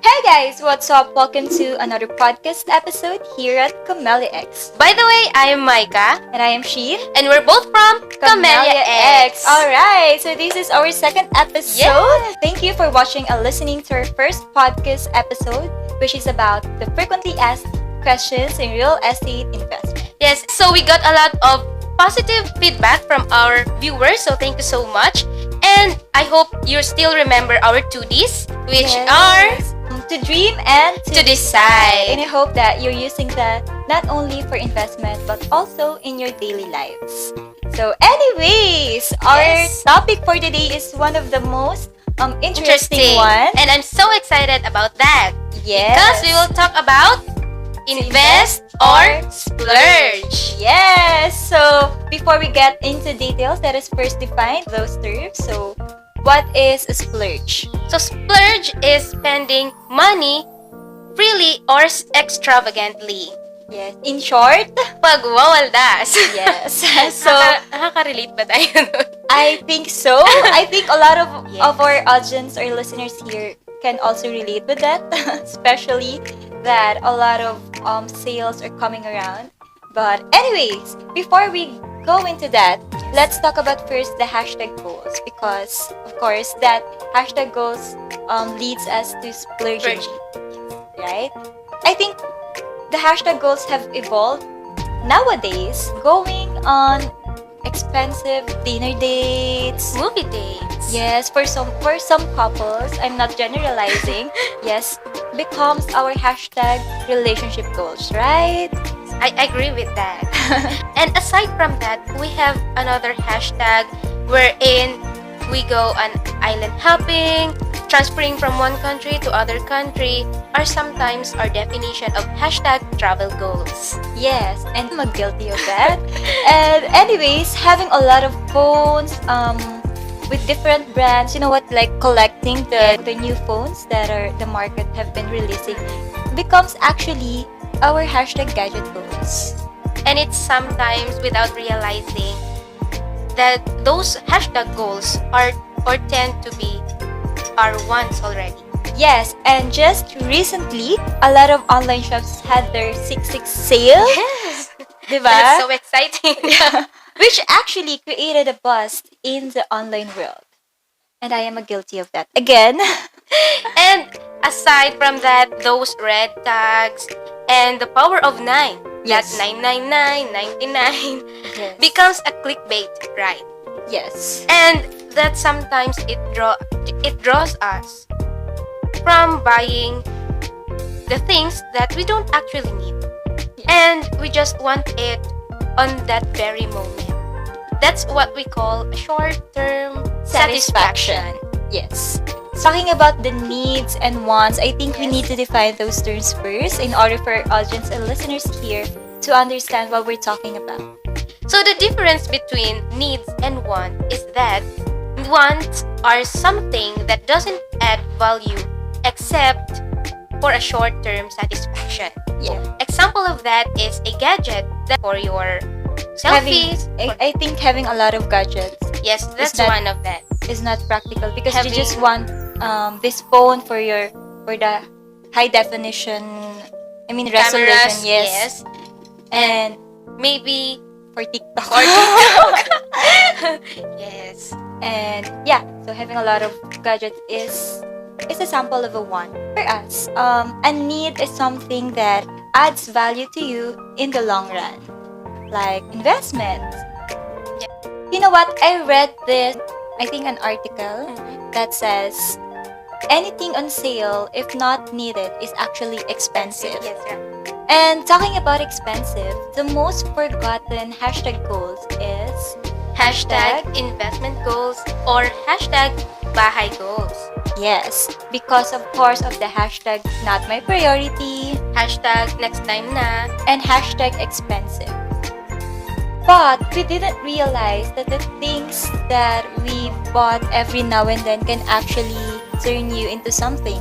Hey guys, what's up? Welcome to another podcast episode here at CamellaX. By the way, I am Micah, And I am She. and we're both from CamellaX. Alright, so this is our second episode. Yes. Thank you for watching and listening to our first podcast episode, which is about the frequently asked questions in real estate investment. Yes, so we got a lot of positive feedback from our viewers, so thank you so much. And I hope you still remember our 2Ds, which are to dream and to decide. And I hope that you're using that not only for investment but also in your daily lives. So anyways, our topic for today is one of the most interesting one. And I'm so excited about that. Yes. Because we will talk about invest or splurge. Yes. So before we get into details, let us first define those terms. So what is a splurge? So splurge is spending money freely or extravagantly. Yes. In short, Pagwawaldas. yes. So Nakaka-relate ba tayo? I think so. I think a lot of Yes. our audience or listeners here can also relate with that, especially that a lot of sales are coming around. But anyways, before we go into that, let's talk about first the hashtag goals, because of course that hashtag goals leads us to splurging, right? I think the hashtag goals have evolved nowadays, going on expensive dinner dates, Movie dates. yes, for some couples, I'm not generalizing, yes, becomes our hashtag relationship goals, right? I agree with that. And aside from that, we have another hashtag wherein we go on island hopping, transferring from one country to other country, or sometimes our definition of hashtag travel goals. Yes, and I'm guilty of that. And anyways, having a lot of phones with different brands, you know what, like collecting the new phones that are the market have been releasing becomes actually our hashtag gadget goals. And it's sometimes without realizing that those hashtag goals are or tend to be our wants already. Yes, and just recently, a lot of online shops had their 6/6 sale, Yes! diba? That's so exciting. Which actually created a buzz in the online world. And I am guilty of that. Again, And aside from that, those red tags and the power of 9, Yes. that 999.99 yes. becomes a clickbait, right? yes. And that sometimes it draws us from buying the things that we don't actually need. And we just want it on that very moment. That's what we call a short-term satisfaction. Yes. Talking about the needs and wants, I think we Yes. need to define those terms first in order for our audience and listeners here to understand what we're talking about. So the difference between needs and want is that wants are something that doesn't add value except for a short-term satisfaction. Yeah. Example of that is a gadget that for your selfies. I think having a lot of gadgets Yes, that's that- one of that. is not practical because you Having- just want this phone for the high definition, resolution, Cameras, yes. And Maybe for TikTok. or TikTok. Yes. And yeah, so having a lot of gadgets is a sample of a want. For us, a need is something that adds value to you in the long run, like investments. Yeah. You know what? I read this, I think an article that says anything on sale, if not needed, is actually expensive. Yes, yeah. And talking about expensive, the most forgotten hashtag goals is Hashtag investment goals or hashtag bahay goals. yes, because of course of the hashtag not my priority Hashtag next time na. and hashtag expensive. But we didn't realize that the things that we bought every now and then can actually turn you into something.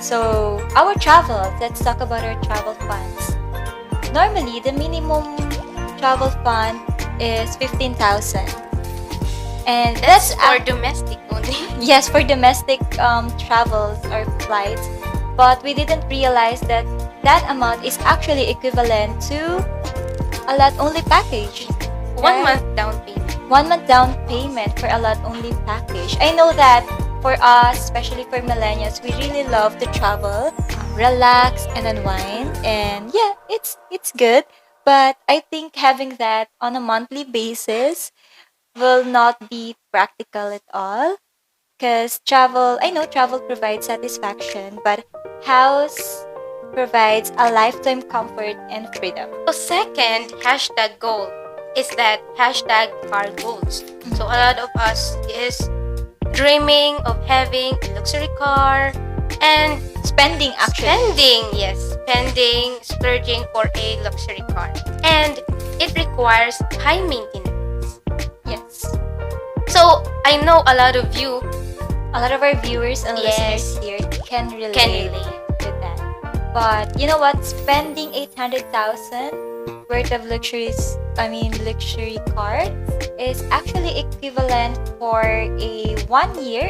So our travels, let's talk about our travel funds. Normally, the minimum travel fund is 15,000. And That's for domestic only. yes, for domestic travels or flights. but we didn't realize that that amount is actually equivalent to a lot only package. 1 month down payment. 1 month down payment for a lot only package. I know that for us, especially for millennials, we really love to travel, relax and unwind, and yeah, it's good. But I think having that on a monthly basis will not be practical at all. Because travel, I know travel provides satisfaction, but house provides a lifetime comfort and freedom. So second hashtag goal is that hashtag car goals. So a lot of us is dreaming of having a luxury car and Spending actually. spending, splurging for a luxury car. And it requires high maintenance. Yes. So I know a lot of you A lot of our viewers and Yes. listeners here can relate, can relate. with that. But you know what? Spending 800,000 worth of luxury cards is actually equivalent for a 1 year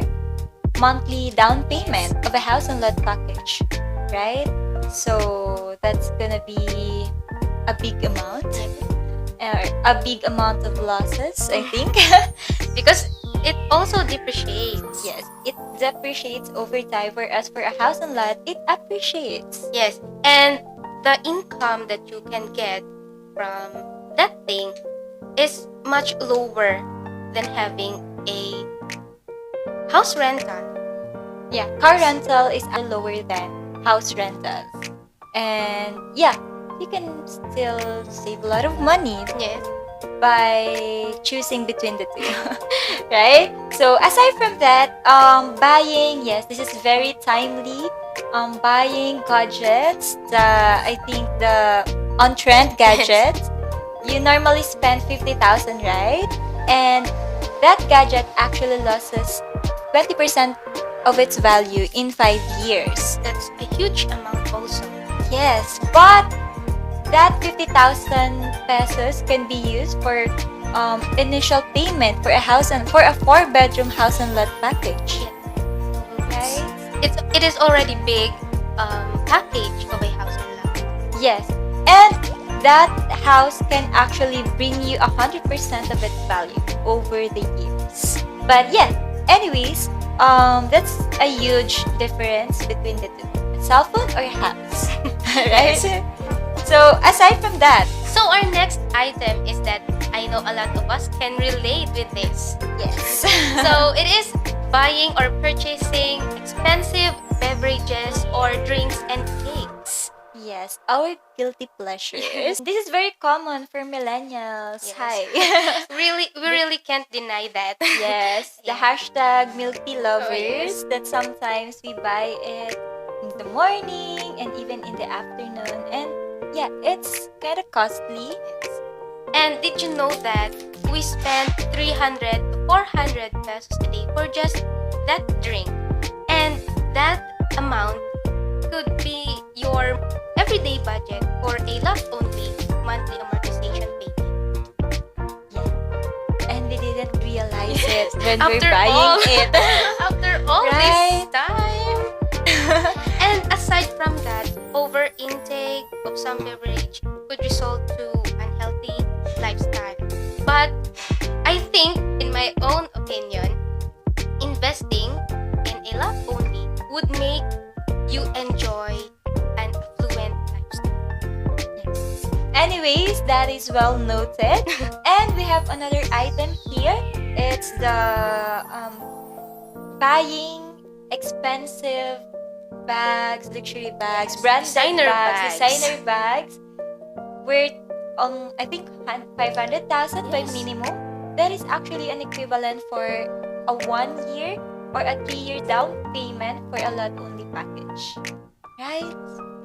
monthly down payment of a house and lot package, right? So that's gonna be a big amount, a big amount of losses, I think. Because it also depreciates. Yes, it depreciates over time, whereas for a house and lot, it appreciates. Yes, and the income that you can get from that thing is much lower than having a house rental. Yeah, car rental is lower than house rental. And yeah, you can still save a lot of money Yes. by choosing between the two. Right? So aside from that, buying, yes, this is very timely. Buying gadgets, I think the on-trend gadgets, you normally spend 50,000, right? And that gadget actually loses 20% of its value in 5 years. That's a huge amount also. Yes, but that 50,000 pesos can be used for initial payment for a 4-bedroom house and lot package. Right? It is already big package of a house and lot. Yes, and that house can actually bring you 100% of its value over the years. But yeah, anyways, that's a huge difference between the two: cell phone or house, right? So aside from that, So our next item is that I know a lot of us can relate with this. yes. So it is buying or purchasing expensive beverages or drinks and cakes. Yes, our guilty pleasures. This is very common for millennials. Yes. Hi. We really can't deny that. Yes, the Yeah. hashtag milk tea lovers, yes. that sometimes we buy it in the morning and even in the afternoon. And yeah, it's kind of costly. And did you know that we spend 300 to 400 pesos a day for just that drink? And that amount could be your everyday budget for a loss-only monthly amortization payment. Yeah. And we didn't realize it when we're After buying all- it. After all Right? this time. And aside from that, over intake of some beverage could result to unhealthy lifestyle. But I think, in my own opinion, investing in a lot only would make you enjoy an affluent lifestyle. Yes. Anyways, that is well noted. And we have another item here. It's the buying expensive bags, luxury bags, branded Designer bags. designer bags, worth I think 500,000 by minimum. That is actually an equivalent for a 1 year or a 3-year down payment for a lot only package, right?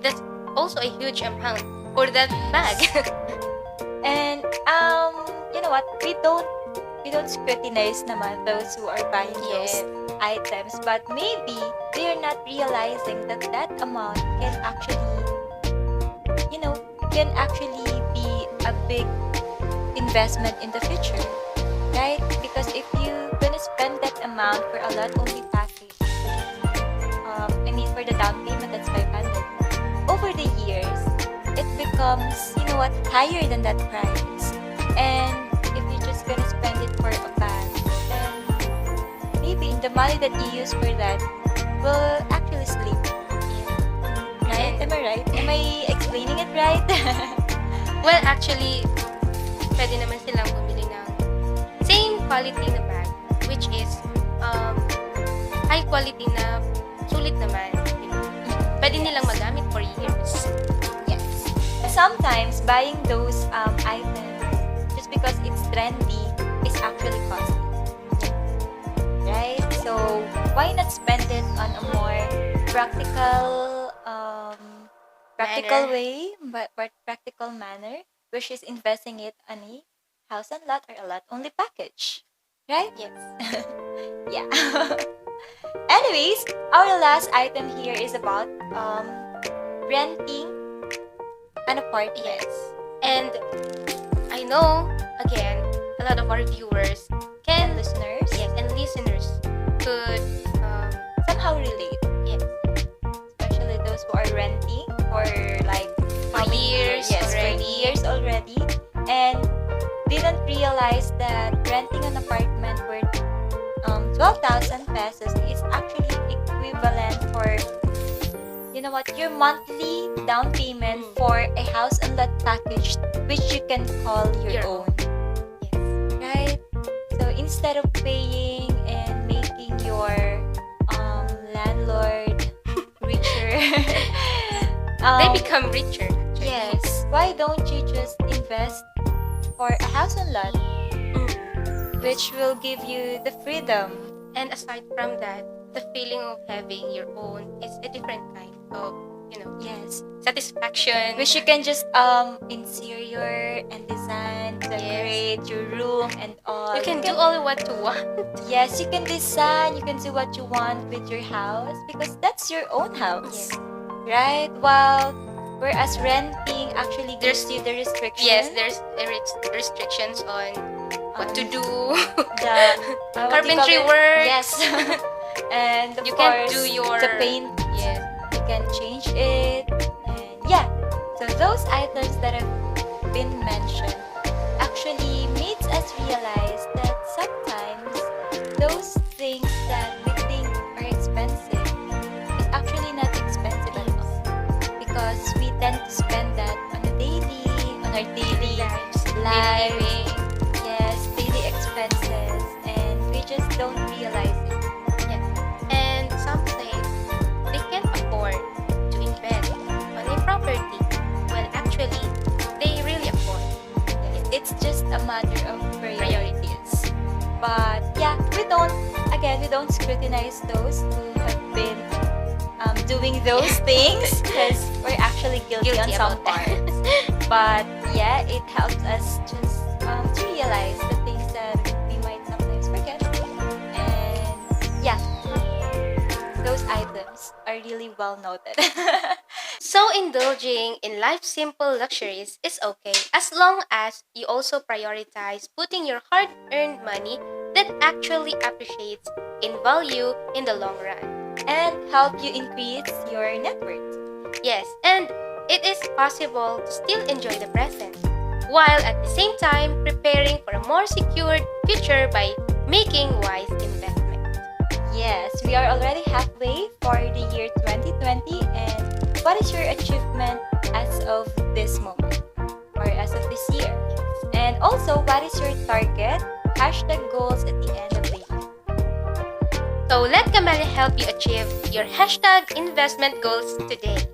That's also a huge amount for that bag. And you know what? We don't scrutinize naman those who are buying those items, but maybe they are not realizing that that amount can actually be a big investment in the future, right? Because if you're gonna spend that amount for a lot only package, for the down payment, that's higher than that price. And if you're just gonna spend it for a bag, then maybe the money that you use for that will actually sleep. Right? Am I right? Am I explaining it right? Well, actually, pwede naman silang bumili ng same quality na bag, which is high quality na sulit naman. Pwede nilang magamit for years. Yes. Sometimes buying those items just because it's trendy is actually costly. Right? So why not spend it on a more practical way, but practical manner, which is investing it on a house and lot or a lot only package. Right? Yes. Yeah. Anyways, our last item here is about renting an apartment. Yes. And I know, again, a lot of our viewers And listeners, yes, and listeners could somehow relate, yes, especially those who are renting for like for years yes, already. for years already, and didn't realize that renting an apartment worth 12,000 pesos is actually equivalent for your monthly down payment for a house and lot package, which you can call your own. Yes. Right? So instead of paying and making your landlord richer, They become richer. Actually. yes. Why don't you just invest for a house and lot, which will give you the freedom? And aside from that, the feeling of having your own is a different kind of, Yes. satisfaction. Which you can just interior and design, decorate your room and all. You can do all what you want. Yes, you can design, you can do what you want with your house because that's your own house. Yes. Right? Whereas renting actually gives you the restriction. Yes, there's restrictions on what to do. The what do you call Carpentry it? work. Yes. And of You can course, do your the paint. Yes. You can change it. And yeah. So those items that have been mentioned actually makes us realize that sometimes those things that we think are expensive is actually not expensive at all. Because we tend to spend that on our daily lives. Yes, daily expenses, and we just don't realize it. Yeah. And some say they can't afford to invest on a property when actually they really afford. It's just a matter of priorities. But yeah, we don't scrutinize those who have been doing those things because we're actually guilty on some about that. parts. But yeah, it helps us just to realize the things that we might sometimes forget. And yeah, those items are really well noted. So indulging in life's simple luxuries is okay as long as you also prioritize putting your hard-earned money that actually appreciates in value in the long run. And help you increase your net worth. Yes, and it is possible to still enjoy the present, while at the same time preparing for a more secured future by making wise investments. Yes, we are already halfway for the year 2020, and what is your achievement as of this moment or as of this year? And also, what is your target #goals at the end of the year? So let Camella help you achieve your #investment goals today.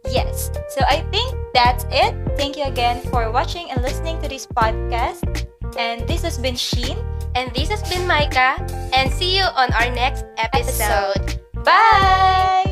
Yes, so I think that's it. Thank you again for watching and listening to this podcast. And this has been Sheen. And this has been Micah, and see you on our next episode. Bye!